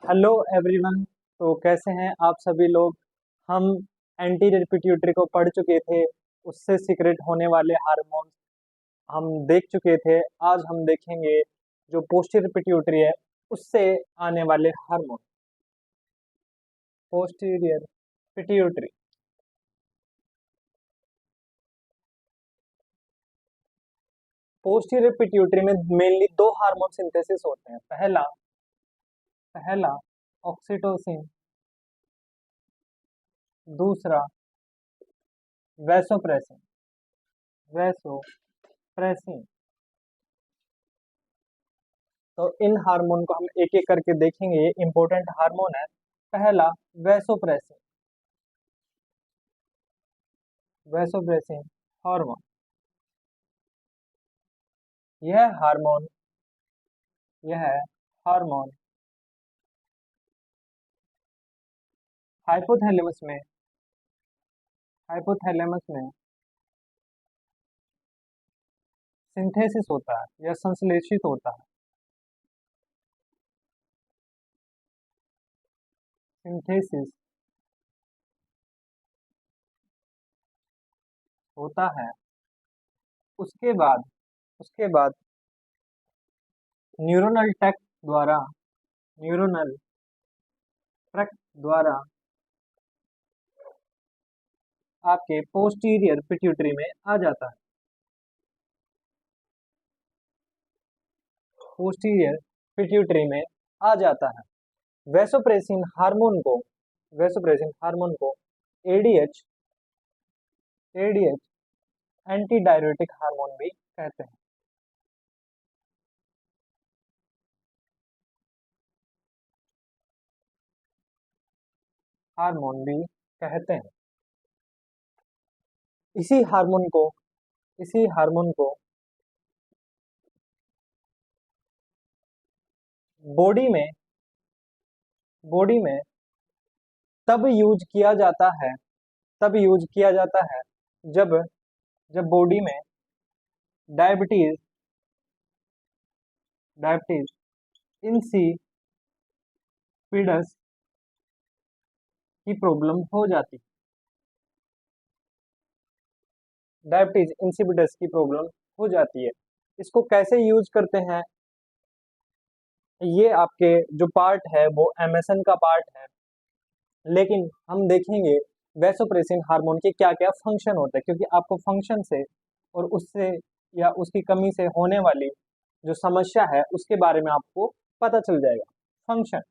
Hello everyone. तो कैसे हैं आप सभी लोग। हम एंटीरियर पिट्यूटरी को पढ़ चुके थे, उससे सीक्रेट होने वाले हार्मोन हम देख चुके थे। आज हम देखेंगे जो पोस्टीरियर पिट्यूटरी है उससे आने वाले hormone. Posterior pituitary, posterior pituitary में मेनली दो हार्मोन सिंथेसिस होते हैं। पहला पहला ऑक्सीटोसिन, दूसरा वैसोप्रेसिन। वैसोप्रेसिन। तो इन हार्मोन को हम एक एक करके देखेंगे। ये इंपॉर्टेंट हार्मोन है। पहला वैसोप्रेसिन। वैसोप्रेसिन हार्मोन, यह हार्मोन यह हार्मोन हाइपोथैलेमस में हाइपोथैलेमस में सिंथेसिस होता है या संश्लेषित होता है। सिंथेसिस होता है। उसके बाद उसके बाद न्यूरोनल ट्रैक्ट द्वारा न्यूरोनल ट्रैक्ट द्वारा आपके पोस्टीरियर पिट्यूटरी में आ जाता है। पोस्टीरियर पिट्यूटरी में आ जाता है। वैसोप्रेसिन हार्मोन को वैसोप्रेसिन हार्मोन को ADH ADH anti diuretic hormone भी कहते हैं। हार्मोन भी कहते हैं। इसी हार्मोन को इसी हार्मोन को बॉडी में बॉडी में तब यूज किया जाता है तब यूज किया जाता है जब जब बॉडी में डायबिटीज डायबिटीज इंसिपिडस की प्रॉब्लम हो जाती है। डायबिटीज इंसिपिडस की प्रॉब्लम हो जाती है। इसको कैसे यूज करते हैं, ये आपके जो पार्ट है वो एमएसएन का पार्ट है। लेकिन हम देखेंगे वैसोप्रेसिन हार्मोन के क्या क्या फंक्शन होते हैं, क्योंकि आपको फंक्शन से और उससे या उसकी कमी से होने वाली जो समस्या है उसके बारे में आपको पता चल जाएगा। फंक्शन,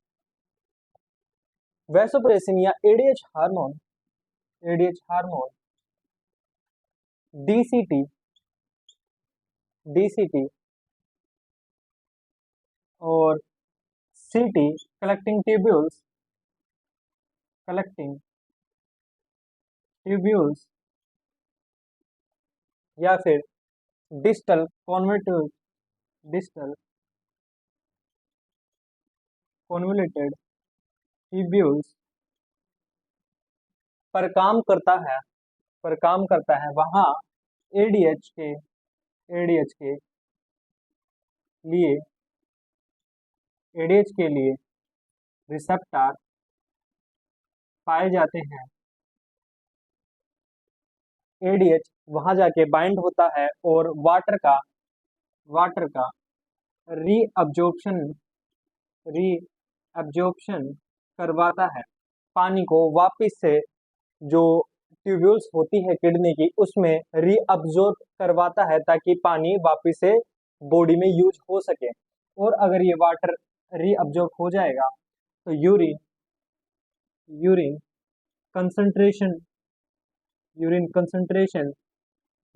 वैसोप्रेसिन या एडीएच हार्मोन डीसीटी डीसीटी और सीटी कलेक्टिंग ट्यूब्यूल्स या फिर डिस्टल डिस्टल कॉन्वोल्यूटेड ट्यूब्यूल्स पर काम करता है वहाँ एडीएच के एडीएच के लिए एडीएच के लिए रिसेप्टर पाए जाते हैं। एडीएच वहां जाके बाइंड होता है और वाटर का रीअब्जॉर्प्शन रीअब्जॉर्प्शन करवाता है। पानी को वापस से जो ट्यूब्यूल्स होती है किडनी की उसमें रीअब्जॉर्ब करवाता है ताकि पानी वापस से बॉडी में यूज हो सके। और अगर ये वाटर रीअब्जॉर्ब हो जाएगा तो urine urine concentration urine concentration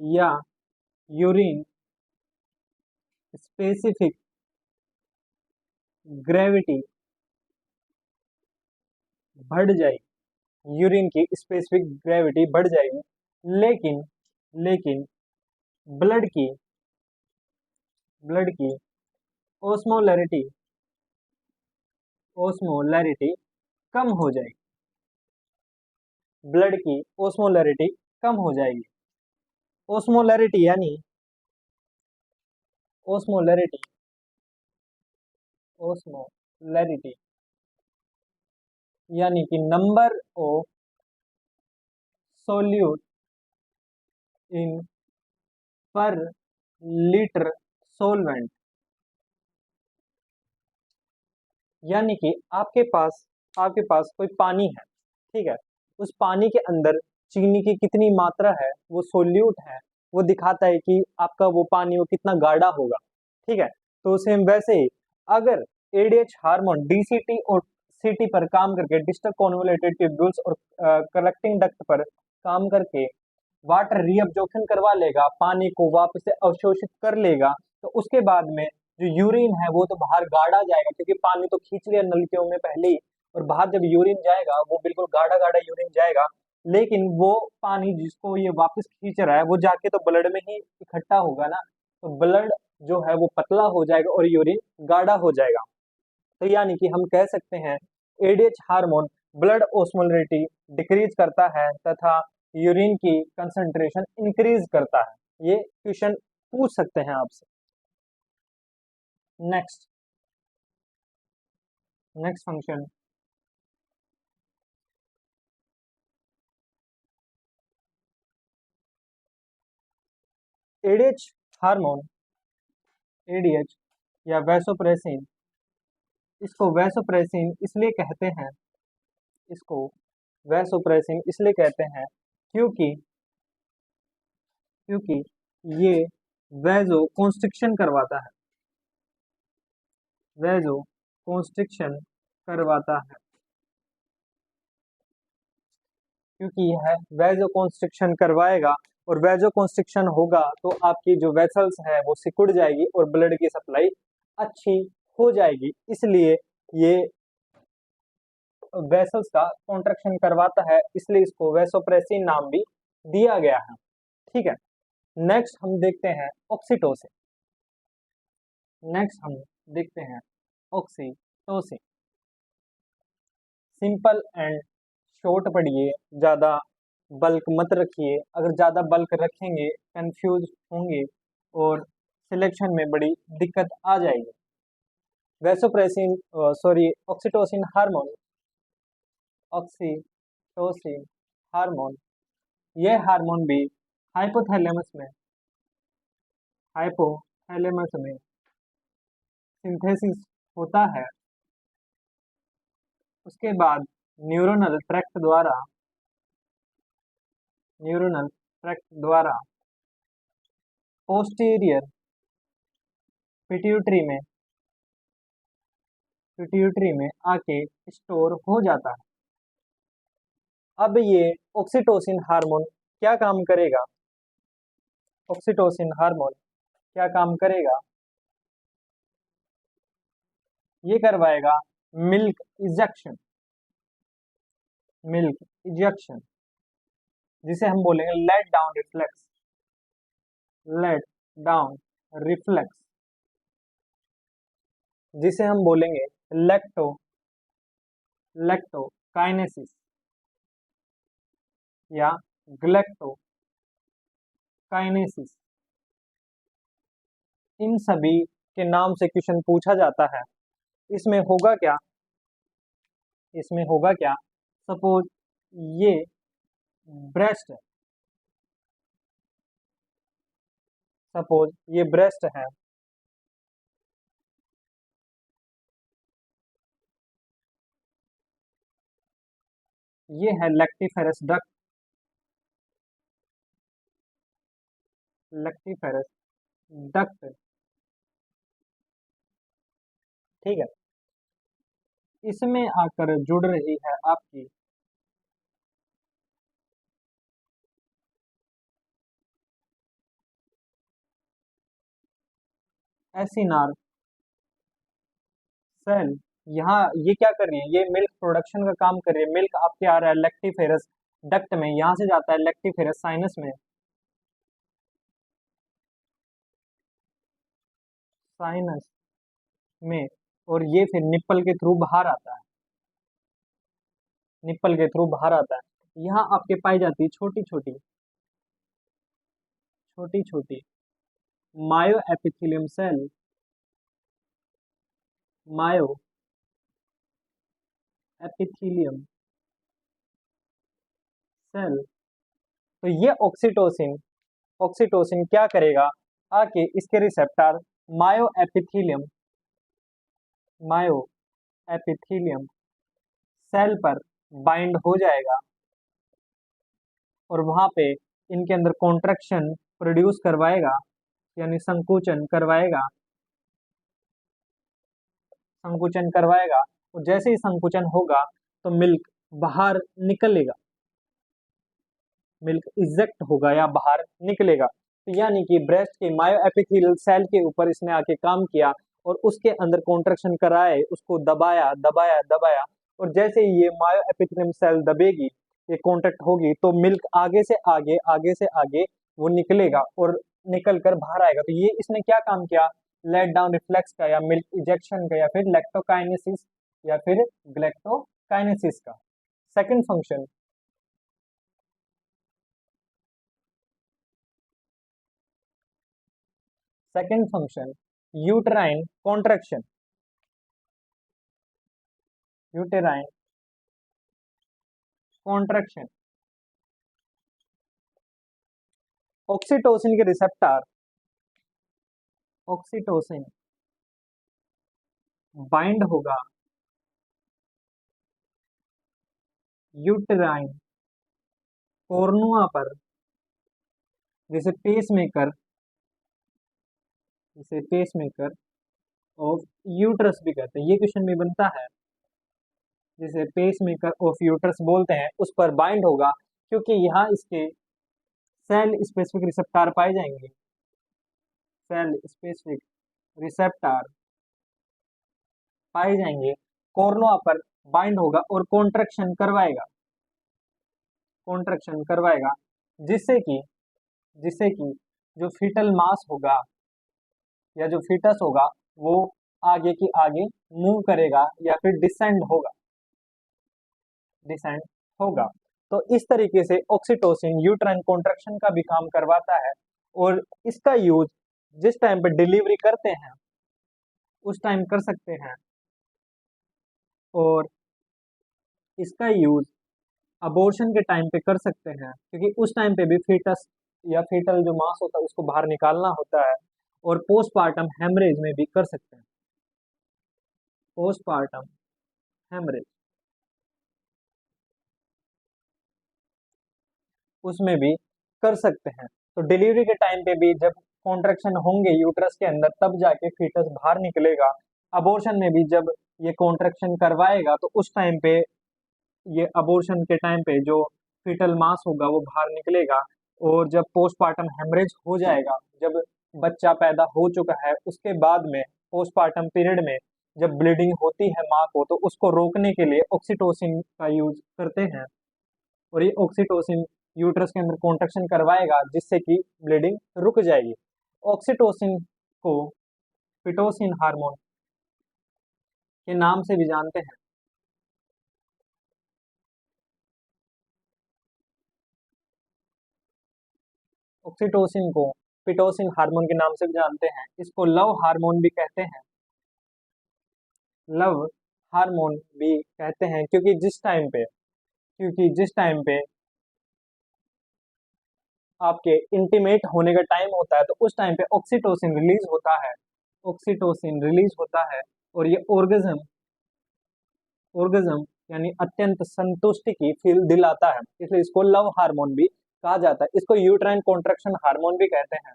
या यूरिन स्पेसिफिक ग्रेविटी बढ़ जाएगी। यूरिन की स्पेसिफिक ग्रेविटी बढ़ जाएगी। लेकिन लेकिन ब्लड की ब्लड की ओस्मोलैरिटी ओस्मोलैरिटी कम हो जाएगी। ब्लड की ओस्मोलैरिटी कम हो जाएगी। ओस्मोलैरिटी यानी ओस्मोलैरिटी ओस्मोलैरिटी यानी कि नंबर ऑफ सोल्यूट इन पर लीटर सोलवेंट। यानी कि आपके पास कोई पानी है, ठीक है। उस पानी के अंदर चीनी की कितनी मात्रा है, वो सोल्यूट है, वो दिखाता है कि आपका वो पानी वो कितना गाढ़ा होगा, ठीक है। तो सेम वैसे ही अगर एडीएच हार्मोन डीसीटी और सीटी पर काम करके, डिस्टल कॉन्वोल्यूटेड ट्यूब्यूल्स और कलेक्टिंग डक्ट पर काम करके वाटर रीअब्जॉर्प्शन करवा लेगा, पानी को वापस से अवशोषित कर लेगा, तो उसके बाद में जो यूरिन है वो तो बाहर गाढ़ा जाएगा, क्योंकि पानी तो खींच लिया नलकियों में पहले ही, और बाहर जब यूरिन जाएगा वो बिल्कुल गाढ़ा गाढ़ा यूरिन जाएगा। लेकिन वो पानी जिसको ये वापस खींच रहा है वो जाके तो ब्लड में ही इकट्ठा होगा ना, तो ब्लड जो है वो पतला हो जाएगा और यूरिन गाढ़ा हो जाएगा। तो यानी कि हम कह सकते हैं ADH hormone blood osmolarity decrease करता है तथा यूरिन की कंसंट्रेशन इंक्रीज करता है। ये क्वेश्चन पूछ सकते हैं आपसे। Next next function, ADH hormone, ADH या वैसोप्रेसिन, इसको वैसोप्रेसिन इसलिए कहते हैं, इसको वैसोप्रेसिन इसलिए कहते हैं क्योंकि क्योंकि ये वैसो कॉन्स्ट्रिक्शन करवाता है, वैसो कॉन्स्ट्रिक्शन करवाता है। क्योंकि यह वैसो कॉन्स्ट्रिक्शन करवाएगा, और वैसो कॉन्स्ट्रिक्शन होगा तो आपकी जो वेसल्स है वो सिकुड़ जाएगी और ब्लड की सप्लाई अच्छी हो जाएगी, इसलिए ये वेसल्स का कॉन्ट्रैक्शन करवाता है, इसलिए इसको वैसोप्रेसिन नाम भी दिया गया है, ठीक है। नेक्स्ट हम देखते हैं ऑक्सीटोसिन, नेक्स्ट हम देखते हैं ऑक्सीटोसिन। सिंपल एंड शॉर्ट पढ़िए, ज्यादा बल्क मत रखिए, अगर ज्यादा बल्क रखेंगे कंफ्यूज होंगे और सिलेक्शन में बड़ी दिक्कत आ जाएगी। Vasopressin sorry oxytocin hormone, oxytocin hormone, यह हार्मोन भी हाइपोथैलेमस में हाइपोथैलेमस में सिंथेसिस होता है। उसके बाद न्यूरोनल ट्रैक्ट द्वारा न्यूरोनल ट्रैक्ट द्वारा पोस्टीरियर पिट्यूटरी में आके स्टोर हो जाता है। अब ये ऑक्सीटोसिन हार्मोन क्या काम करेगा, ऑक्सीटोसिन हार्मोन क्या काम करेगा, ये करवाएगा मिल्क इजेक्शन, मिल्क इजेक्शन, जिसे हम बोलेंगे let down reflex, let down reflex, जिसे हम बोलेंगे लैक्टोकाइनेसिस या ग्लैक्टोकाइनेसिस, इन सभी के नाम से क्वेश्चन पूछा जाता है। इसमें होगा क्या, इसमें होगा क्या, सपोज ये ब्रेस्ट है, सपोज ये ब्रेस्ट है, ये है लैक्टिफेरस डक्ट, लैक्टिफेरस डक्ट, ठीक है। इसमें आकर जुड़ रही है आपकी एसिनार सेल। यहाँ ये क्या कर रही है, ये मिल्क प्रोडक्शन का काम कर रही है, मिल्क आपके आ रहा है लैक्टिफेरस डक्ट में, यहाँ से जाता है लैक्टिफेरस साइनस में, साइनस में, और ये फिर निप्पल के थ्रू बाहर आता है, निप्पल के थ्रू बाहर आता है। यहाँ आपके पाई जाती है छोटी छोटी छोटी छोटी मायो एपिथेलियम सेल, मायो एपिथेलियम सेल। तो ये ऑक्सीटोसिन ऑक्सीटोसिन क्या करेगा, आके इसके रिसेप्टर मायो एपिथेलियम सेल पर बाइंड हो जाएगा और वहां पे इनके अंदर कॉन्ट्रैक्शन प्रोड्यूस करवाएगा, यानी संकुचन करवाएगा। और जैसे ही संकुचन होगा तो मिल्क बाहर निकलेगा, मिल्क इजेक्ट होगा या बाहर निकलेगा। तो यानी कि ब्रेस्ट के मायो एपिथेलियल सेल के ऊपर इसने आके काम किया और उसके अंदर कॉन्ट्रैक्शन कराए, उसको दबाया दबाया दबाया। और जैसे ही ये मायो एपिथेलियम सेल दबेगी, ये कॉन्ट्रैक्ट होगी, तो मिल्क आगे से आगे वो निकलेगा और निकल कर बाहर आएगा। तो ये इसने क्या काम किया, लेट डाउन रिफ्लेक्स का या मिल्क इजेक्शन का या फिर लैक्टोकाइनेसिस या फिर ग्लैक्टोकाइनेसिस का। Second function, uterine contraction. Uterine contraction, oxytocin के रिसेप्टर ऑक्सीटोसिन बाइंड होगा यूटेराइन कोर्नुआ पर, जिसे पेसमेकर ऑफ यूट्रस भी कहते हैं। ये क्वेश्चन में बनता है, जिसे पेसमेकर ऑफ यूट्रस बोलते हैं, उस पर बाइंड होगा, क्योंकि यहाँ इसके सेल स्पेसिफिक रिसेप्टर पाए जाएंगे। सेल स्पेसिफिक रिसेप्टर पाए जाएंगे, कोर्नुआ पर बाइंड होगा और कॉन्ट्रैक्शन करवाएगा, जिससे कि जो फीटल मास होगा या जो फीटस होगा वो आगे की आगे मूव करेगा या फिर डिसेंड होगा। तो इस तरीके से ऑक्सीटोसिन यूट्राइन कॉन्ट्रैक्शन का भी काम करवाता है। और इसका यूज जिस टाइम पे डिलीवरी करते हैं उस टाइम कर सकते हैं, और इसका यूज अबॉर्शन के टाइम पे कर सकते हैं, क्योंकि उस टाइम पे भी फीटस या फीटल जो मास होता है उसको बाहर निकालना होता है। और पोस्टपार्टम हेमरेज में भी कर सकते हैं, पोस्टपार्टम हेमरेज उसमें भी कर सकते हैं। तो डिलीवरी के टाइम पे भी जब कॉन्ट्रैक्शन होंगे यूट्रस के अंदर, तब जाके फीटस बाहर निकलेगा। अबॉर्शन में भी जब ये कॉन्ट्रैक्शन करवाएगा तो उस टाइम पे, ये अबॉर्शन के टाइम पे जो फीटल मास होगा वो बाहर निकलेगा। और जब पोस्टपार्टम हेमरेज हो जाएगा, जब बच्चा पैदा हो चुका है, उसके बाद में पोस्टपार्टम पीरियड में जब ब्लीडिंग होती है माँ को, तो उसको रोकने के लिए ऑक्सीटोसिन का यूज करते हैं। और ये ऑक्सीटोसिन यूट्रस के अंदर कॉन्ट्रैक्शन करवाएगा, जिससे कि ब्लीडिंग रुक जाएगी। ऑक्सीटोसिन को पिटोसिन हार्मोन के नाम से भी जानते हैं। ऑक्सीटोसिन को पिटोसिन हार्मोन के नाम से भी जानते हैं। इसको लव हार्मोन भी कहते हैं, लव हार्मोन भी कहते हैं, क्योंकि जिस टाइम पे आपके इंटीमेट होने का टाइम होता है, तो उस टाइम पे ऑक्सीटोसिन रिलीज होता है। और ये ऑर्गेजम यानी अत्यंत संतुष्टि की फील दिलाता है, इसलिए इसको लव हार्मोन भी कहा जाता है। इसको यूट्राइन कॉन्ट्रैक्शन हार्मोन भी कहते हैं,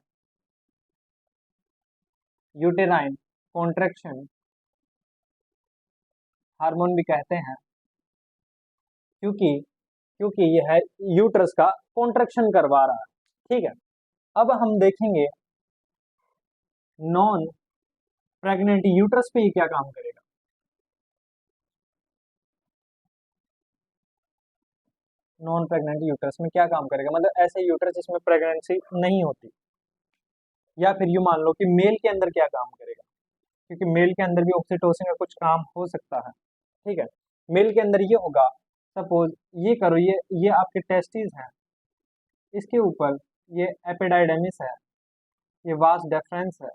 यूटेराइन कॉन्ट्रैक्शन हार्मोन भी कहते हैं, क्योंकि क्योंकि यह यूट्रस का कॉन्ट्रैक्शन करवा रहा है। ठीक है, अब हम देखेंगे नॉन प्रेग्नेंट यूट्रस पे ये क्या काम करेगा। नॉन प्रेग्नेंट यूट्रस में क्या काम करेगा, मतलब ऐसे यूट्रस जिसमें प्रेगनेंसी नहीं होती, या फिर यूं मान लो कि मेल के अंदर क्या काम करेगा, क्योंकि मेल के अंदर भी ऑक्सीटोसिन का कुछ काम हो सकता है। ठीक है, मेल के अंदर ये होगा, सपोज ये करो, ये आपके टेस्टिस हैं, इसके ऊपर ये एपिडाइडमिस है, ये वास डेफरेंस है।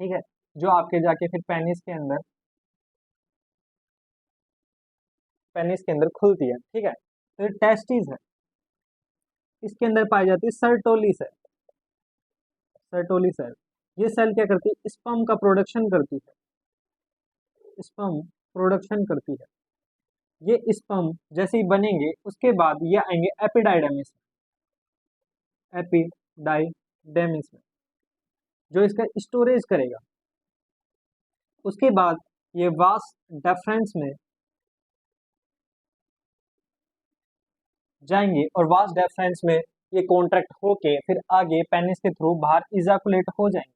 ठीक है, जो आपके जाके फिर पेनिस के अंदर पेनिस के अंदर खुलती है, ठीक है। तो ये टेस्टिस है, इसके अंदर पाई जाती है सर्टोली सेल। सर्टोली सेल, ये सेल क्या करती है, स्पर्म का प्रोडक्शन करती है, स्पर्म प्रोडक्शन करती है। ये स्पर्म जैसे ही बनेंगे उसके बाद ये आएंगे एपिडाइडमिस में, एपिडाइडेमिस में, जो इसका स्टोरेज करेगा। उसके बाद ये वास डेफरेंस में जाएंगे और वास डेफरेंस में ये कॉन्ट्रैक्ट होके फिर आगे पेनिस के थ्रू बाहर इजाकुलेट हो जाएंगे।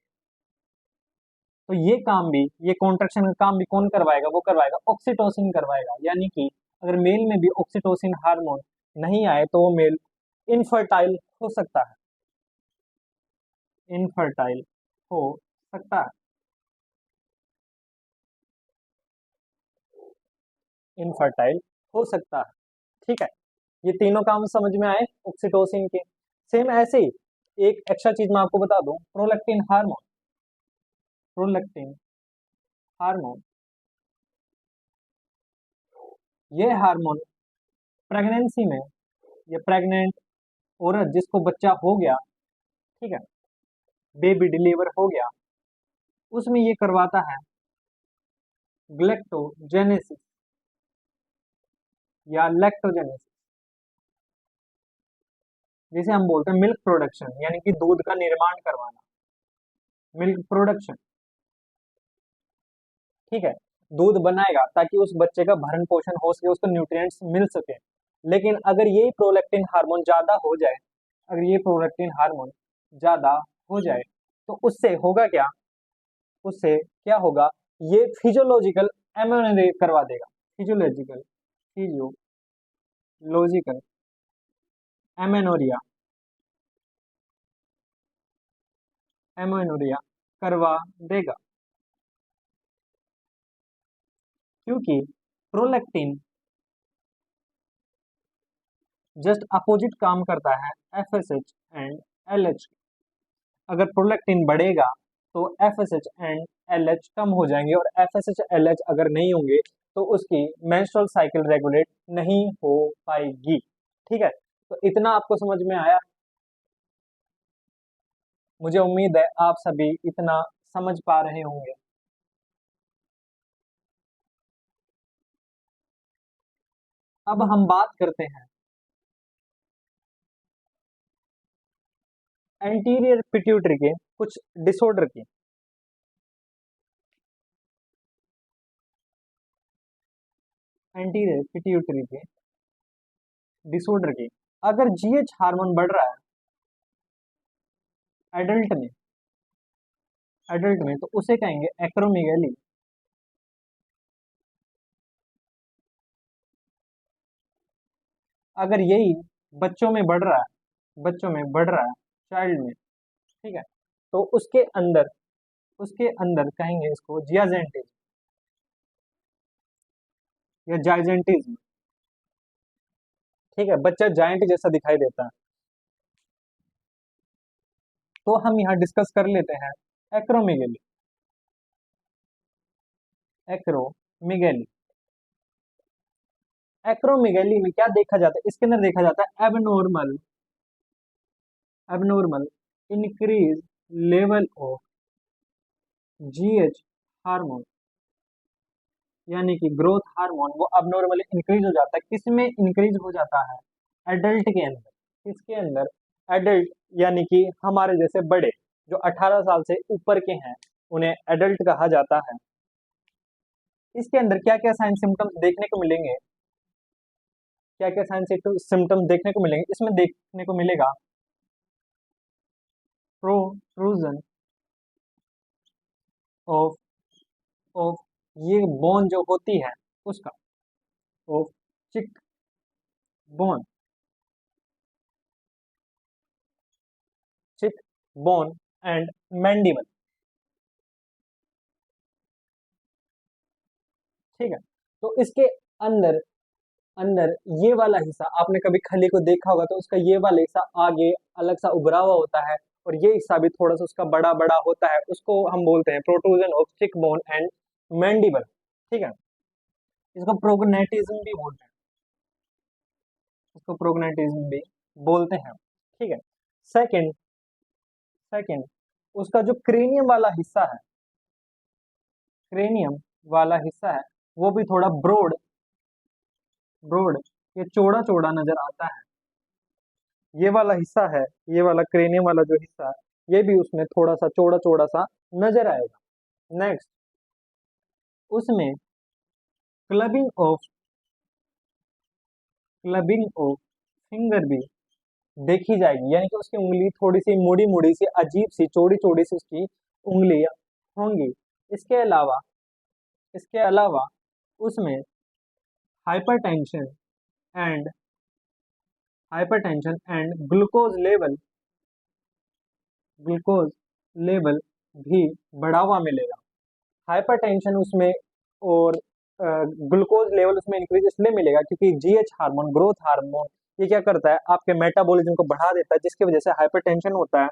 तो ये काम भी, ये कॉन्ट्रैक्शन का काम भी कौन करवाएगा, वो करवाएगा ऑक्सीटोसिन करवाएगा। यानी कि अगर मेल में भी ऑक्सीटोसिन हार्मोन नहीं आए तो वो मेल इनफर्टाइल हो सकता है, इनफर्टाइल हो सकता है, इनफर्टाइल हो सकता है, ठीक है। ये तीनों काम समझ में आए ऑक्सीटोसिन के। सेम ऐसे ही एक एक्स्ट्रा चीज मैं आपको बता दूं, प्रोलैक्टिन हार्मोन। प्रोलैक्टिन हार्मोन, ये हार्मोन प्रेगनेंसी में, ये प्रेग्नेंट औरत जिसको बच्चा हो गया, ठीक है, बेबी डिलीवर हो गया, उसमें ये करवाता है ग्लैक्टोजेनेसिस या लैक्टोजेनेसिस, जिसे हम बोलते हैं मिल्क प्रोडक्शन, यानी कि दूध का निर्माण करवाना, मिल्क प्रोडक्शन, ठीक है। दूध बनाएगा ताकि उस बच्चे का भरण पोषण हो सके, उसको न्यूट्रिएंट्स मिल सके। लेकिन अगर ये प्रोलैक्टिन हार्मोन ज्यादा हो जाए, अगर ये प्रोलैक्टिन हार्मोन ज्यादा हो जाए तो उससे होगा क्या, उससे क्या होगा, ये फिजियोलॉजिकल एमेनोरिया करवा देगा, फिजियोलॉजिकल, फिजियोलॉजिकल एमेनोरिया, एमेनोरिया करवा देगा। क्योंकि प्रोलैक्टिन जस्ट अपोजिट काम करता है एफएसएच एंड एलएच। अगर प्रोलैक्टिन बढ़ेगा तो एफएसएच एंड एलएच कम हो जाएंगे, और एफएसएच एलएच अगर नहीं होंगे तो उसकी मेंस्ट्रुअल साइकिल रेगुलेट नहीं हो पाएगी, ठीक है। तो इतना आपको समझ में आया, मुझे उम्मीद है आप सभी इतना समझ पा रहे होंगे। अब हम बात करते हैं एंटीरियर पिट्यूटरी के कुछ डिसऑर्डर की। एंटीरियर पिट्यूटरी के डिसऑर्डर की, अगर जीएच हार्मोन बढ़ रहा है एडल्ट में, एडल्ट में तो उसे कहेंगे एक्रोमेगाली। अगर यही बच्चों में बढ़ रहा है, बच्चों में बढ़ रहा है, चाइल्ड में, ठीक है, तो उसके अंदर, उसके अंदर कहेंगे इसको जियाजेंटिज्म या जाइजेंटिज्म, ठीक है, बच्चा जायंट जैसा दिखाई देता है। तो हम यहाँ डिस्कस कर लेते हैं एक्रोमेगेली, एक्रोमेगेली। एक्रोमेगेली में क्या देखा जाता है, इसके अंदर देखा जाता है abnormal, abnormal increase level of GH hormone, यानी कि ग्रोथ हार्मोन वो अबनॉर्मली इंक्रीज हो जाता है। किसमें इंक्रीज हो जाता है, एडल्ट के अंदर। किसके अंदर, एडल्ट, यानी कि हमारे जैसे बड़े जो 18 साल से ऊपर के हैं उन्हें एडल्ट कहा जाता है। इसके अंदर क्या क्या साइन सिम्टम्स देखने को मिलेंगे, क्या क्या साइन सिम्टम्स देखने को मिलेंगे, इसमें देखने को मिलेगा प्रोट्रूजन ऑफ, ऑफ ये बोन जो होती है उसका, ऑफ चिक बोन, चिक बोन एंड मैंडिबल, ठीक है। तो इसके अंदर, अंदर ये वाला हिस्सा आपने कभी खली को देखा होगा तो उसका ये वाला हिस्सा आगे अलग सा उभरा हुआ होता है, और ये हिस्सा भी थोड़ा सा उसका बड़ा बड़ा होता है, उसको हम बोलते हैं प्रोट्रूजन ऑफ चिक बोन एंड मैंडिबल, ठीक है। इसको प्रोग्नेटिज्म भी बोलते हैं, इसको प्रोग्नेटिज्म भी बोलते हैं। ठीक है। सेकंड सेकंड उसका जो क्रेनियम वाला हिस्सा है, क्रेनियम वाला हिस्सा है वो भी थोड़ा ब्रॉड ब्रॉड ये चौड़ा चौड़ा नजर आता है। ये वाला हिस्सा है, ये वाला क्रेनियम वाला जो हिस्सा है ये भी उसमें थोड़ा सा चौड़ा चौड़ा सा नजर आएगा। नेक्स्ट उसमें क्लबिंग ऑफ फिंगर भी देखी जाएगी, यानी कि उसकी उंगली थोड़ी सी मुड़ी मुड़ी सी अजीब सी चौड़ी चौड़ी सी उसकी उंगलियां होंगी। इसके अलावा इसके अलावा उसमें hypertension and hypertension and glucose level भी बढ़ावा मिलेगा। हाइपरटेंशन उसमें और ग्लूकोज लेवल उसमें इंक्रीज इसलिए मिलेगा क्योंकि जीएच हार्मोन, ग्रोथ हार्मोन, ये क्या करता है आपके मेटाबॉलिज्म को बढ़ा देता है, जिसकी वजह से हाइपरटेंशन होता है।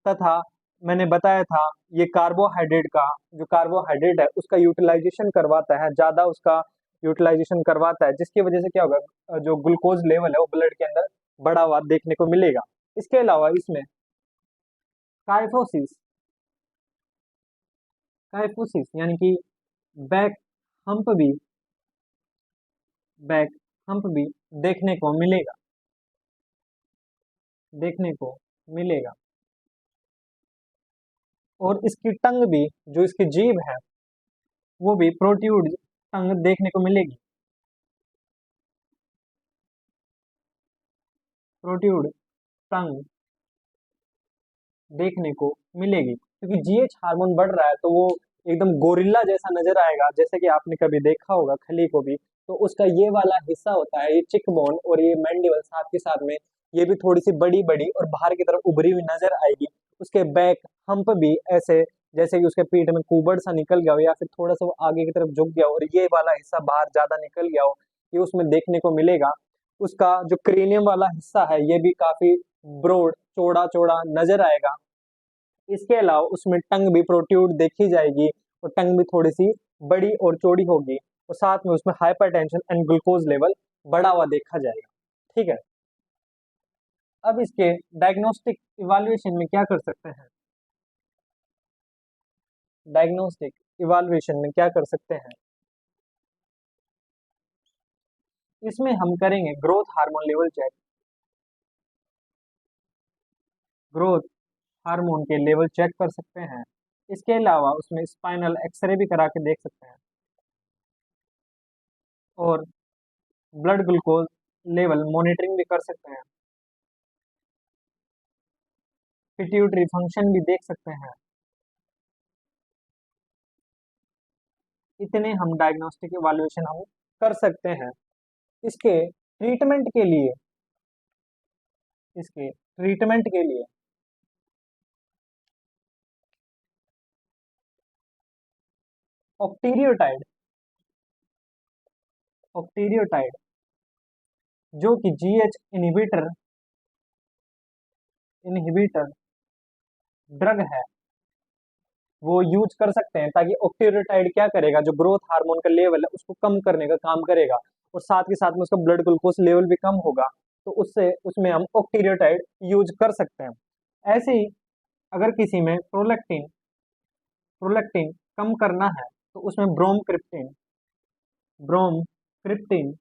तथा मैंने बताया था ये कार्बोहाइड्रेट का जो कार्बोहाइड्रेट है उसका यूटिलाइजेशन करवाता है, ज्यादा उसका यूटिलाइजेशन करवाता है, जिसकी वजह से क्या होगा जो ग्लूकोज लेवल है वो ब्लड के अंदर बढ़ा हुआ देखने को मिलेगा। इसके अलावा इसमें काइफोसिस काइफोसिस यानी कि बैक हम्प भी बैक हम्प भी देखने को मिलेगा, देखने को मिलेगा। और इसकी टंग भी, जो इसकी जीभ है वो भी प्रोट्यूड टंग देखने को मिलेगी, प्रोट्यूड टंग देखने को मिलेगी, क्योंकि जीएच हार्मोन बढ़ रहा है तो वो एकदम गोरिल्ला जैसा नजर आएगा। जैसे कि आपने कभी देखा होगा खली को भी, तो उसका ये वाला हिस्सा होता है, ये चिक बोन और ये मैंडिबल साथ के साथ में ये भी थोड़ी सी बड़ी बड़ी और बाहर की तरफ उभरी हुई नजर आएगी। उसके बैक हम्प भी ऐसे, जैसे कि उसके पीठ में कुबड़ सा निकल गया हो या फिर थोड़ा सा वो आगे की तरफ झुक गया हो और ये वाला हिस्सा बाहर ज्यादा निकल गया हो, ये उसमें देखने को मिलेगा। उसका जो क्रेनियम वाला हिस्सा है ये भी काफी ब्रॉड चौड़ा चौड़ा नजर आएगा। इसके अलावा उसमें टंग भी प्रोट्रूड देखी जाएगी और टंग भी थोड़ी सी बड़ी और चौड़ी होगी, और साथ में उसमें हाइपरटेंशन एंड ग्लूकोज लेवल बढ़ा हुआ देखा जाएगा। ठीक है। अब इसके डायग्नोस्टिक इवाल्युएशन में क्या कर सकते हैं, डायग्नोस्टिक इवाल्युएशन में क्या कर सकते हैं, इसमें हम करेंगे growth hormone level check, growth hormone के लेवल चेक कर सकते हैं। इसके अलावा उसमें स्पाइनल एक्सरे भी करा के देख सकते हैं और ब्लड ग्लूकोज लेवल मॉनिटरिंग भी कर सकते हैं, पिट्यूटरी फंक्शन भी देख सकते हैं। इतने हम डायग्नोस्टिक इवाल्युएशन हम कर सकते हैं। इसके ट्रीटमेंट के लिए इसके ट्रीटमेंट के लिए ऑक्टीरियोटाइड ऑक्टीरियोटाइड जो कि जीएच इनहिबिटर इनहिबिटर ड्रग है वो यूज कर सकते हैं, ताकि ऑक्टीरियोटाइड क्या करेगा, जो ग्रोथ हार्मोन का लेवल है उसको कम करने का काम करेगा और साथ के साथ में उसका ब्लड ग्लूकोज लेवल भी कम होगा, तो उससे उसमें हम ऑक्टीरियोटाइड यूज कर सकते हैं। ऐसे ही अगर किसी में प्रोलैक्टिन प्रोलैक्टिन कम करना है तो उसमें ब्रोम क्रिप्टिन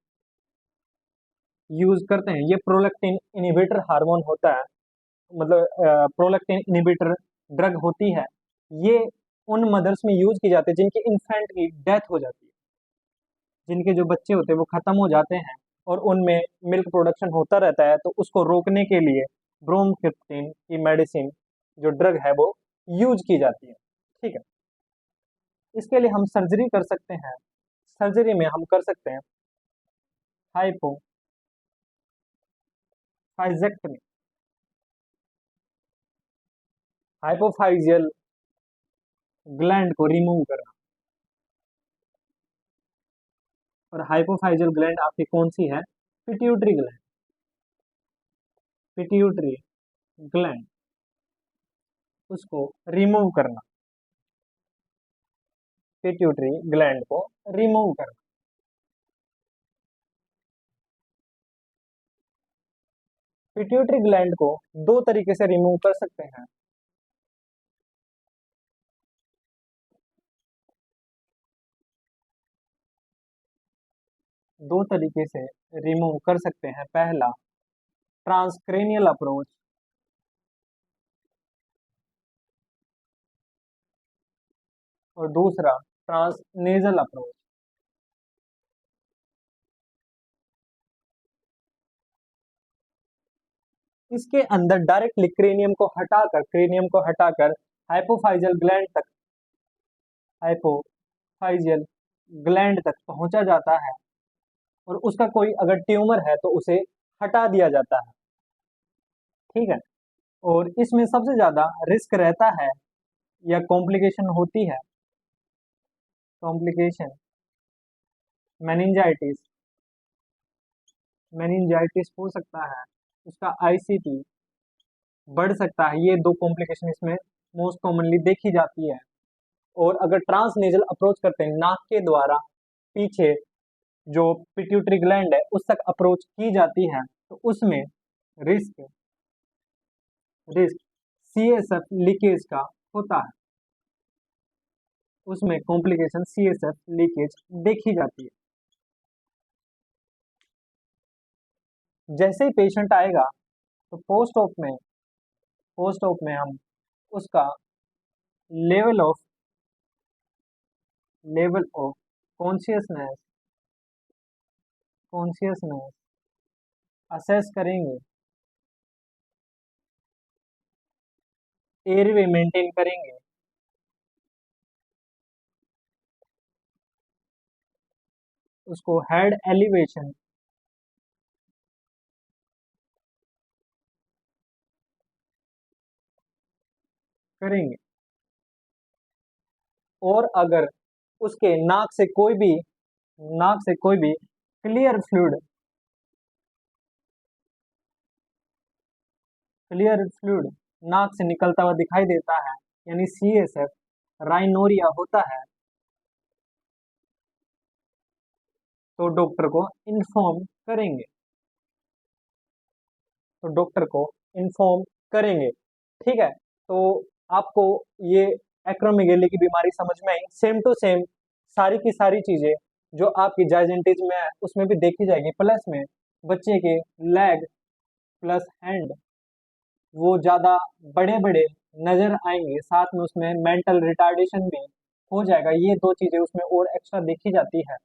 यूज करते हैं। ये प्रोलैक्टिन इनहिबिटर हार्मोन होता है, मतलब प्रोलैक्टिन इनहिबिटर ड्रग होती है। ये उन मदर्स में यूज की जाती है जिनकी इन्फेंट की डेथ हो जाती है, जिनके जो बच्चे होते हैं वो खत्म हो जाते हैं और उनमें मिल्क प्रोडक्शन होता रहता है, तो उसको रोकने के लिए ब्रोमक्रिप्टिन की मेडिसिन जो ड्रग है वो यूज की जाती है। ठीक है। इसके लिए हम सर्जरी कर सकते हैं, सर्जरी में हम कर सकते हैं हाइपोफाइजेक्टमी, हाइपोफाइजियल ग्लैंड को रिमूव करना। और हाइपोफाइजियल ग्लैंड आपकी कौन सी है, पिट्यूटरी ग्लैंड, पिट्यूटरी ग्लैंड उसको रिमूव करना, पिट्यूटरी ग्लैंड को रिमूव करना। पिट्यूटरी ग्लैंड को दो तरीके से रिमूव कर सकते हैं। दो तरीके से रिमूव कर सकते हैं। पहला, ट्रांसक्रेनियल अप्रोच, और दूसरा ट्रांसनेजल अप्रोच। इसके अंदर डायरेक्टली क्रेनियम को हटाकर हाइपोफाइजल ग्लैंड तक हाइपोफाइजियल ग्लैंड तक पहुंचा जाता है, और उसका कोई अगर ट्यूमर है तो उसे हटा दिया जाता है। ठीक है। और इसमें सबसे ज्यादा रिस्क रहता है या कॉम्प्लिकेशन होती है, कॉम्प्लिकेशन मेनिंजाइटिस, मेनिंजाइटिस हो सकता है, उसका आईसीटी बढ़ सकता है। ये दो कॉम्प्लिकेशन इसमें मोस्ट कॉमनली देखी जाती है। और अगर ट्रांसनेजल अप्रोच करते हैं, नाक के द्वारा पीछे जो पिट्यूटरी ग्लैंड है उस तक अप्रोच की जाती है, तो उसमें रिस्क रिस्क सीएसएफ लीकेज का होता है, उसमें कॉम्प्लिकेशन सीएसएफ लीकेज देखी जाती है। जैसे ही पेशेंट आएगा तो पोस्ट ऑप में हम उसका level of consciousness consciousness assess करेंगे, एयरवे मेंटेन करेंगे, उसको हेड एलिवेशन करेंगे, और अगर उसके नाक से कोई भी क्लियर फ्लूइड नाक से निकलता हुआ दिखाई देता है, यानी सीएसएफ राइनोरिया होता है, तो डॉक्टर को इन्फॉर्म करेंगे तो डॉक्टर को इन्फॉर्म करेंगे। ठीक है। तो आपको ये एक्रोमेगेली की बीमारी समझ में आई। सेम टू सेम सारी की सारी चीजें जो आपकी जायजेंटीज में है उसमें भी देखी जाएगी। प्लस में बच्चे के लेग प्लस हैंड वो ज्यादा बड़े बड़े नजर आएंगे, साथ में उसमें मेंटल रिटार्डेशन भी हो जाएगा। ये दो चीजें उसमें और एक्स्ट्रा देखी जाती है।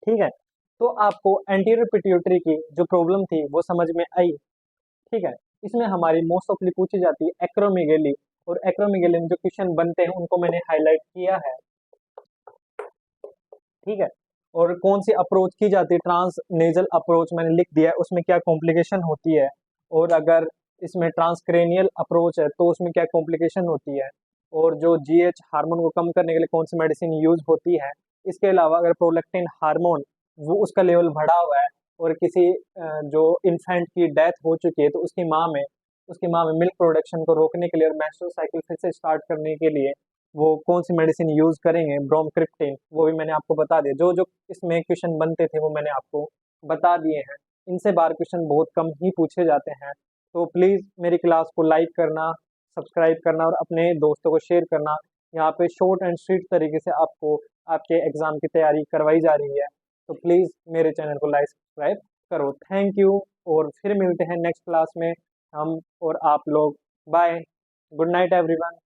ठीक है। तो आपको एंटीरियर पिट्यूटरी की जो प्रॉब्लम थी वो समझ में आई। ठीक है। इसमें हमारी मोस्ट ऑफली पूछी जाती है एक्रोमेगेली, और एक्रोमेगेली में जो क्वेश्चन बनते हैं उनको मैंने हाईलाइट किया है। ठीक है। और कौन सी अप्रोच की जाती है, ट्रांस नेजल अप्रोच मैंने लिख दिया है, उसमें क्या कॉम्प्लिकेशन होती है, और अगर इसमें ट्रांसक्रेनियल अप्रोच है तो उसमें क्या कॉम्प्लिकेशन होती है, और जो जीएच हार्मोन को कम करने के लिए कौन सी मेडिसिन यूज होती है। इसके अलावा अगर प्रोलैक्टिन हार्मोन वो उसका लेवल बढ़ा हुआ है, और किसी जो इन्फेंट की डेथ हो चुकी है तो उसकी माँ में मिल्क प्रोडक्शन को रोकने के लिए और मेंस्ट्रुअल साइकिल फिर से स्टार्ट करने के लिए वो कौन सी मेडिसिन यूज करेंगे, ब्रोमक्रिप्टिन, वो भी मैंने आपको बता दिया। जो जो इसमें क्वेश्चन बनते थे वो मैंने आपको बता दिए हैं। इनसे बार क्वेश्चन बहुत कम ही पूछे जाते हैं। तो प्लीज़ मेरी क्लास को लाइक करना, सब्सक्राइब करना और अपने दोस्तों को शेयर करना। यहाँ पे शॉर्ट एंड स्वीट तरीके से आपको आपके एग्ज़ाम की तैयारी करवाई जा रही है। तो प्लीज़ मेरे चैनल को लाइक सब्सक्राइब करो। थैंक यू, और फिर मिलते हैं नेक्स्ट क्लास में हम और आप लोग। Bye, good night everyone.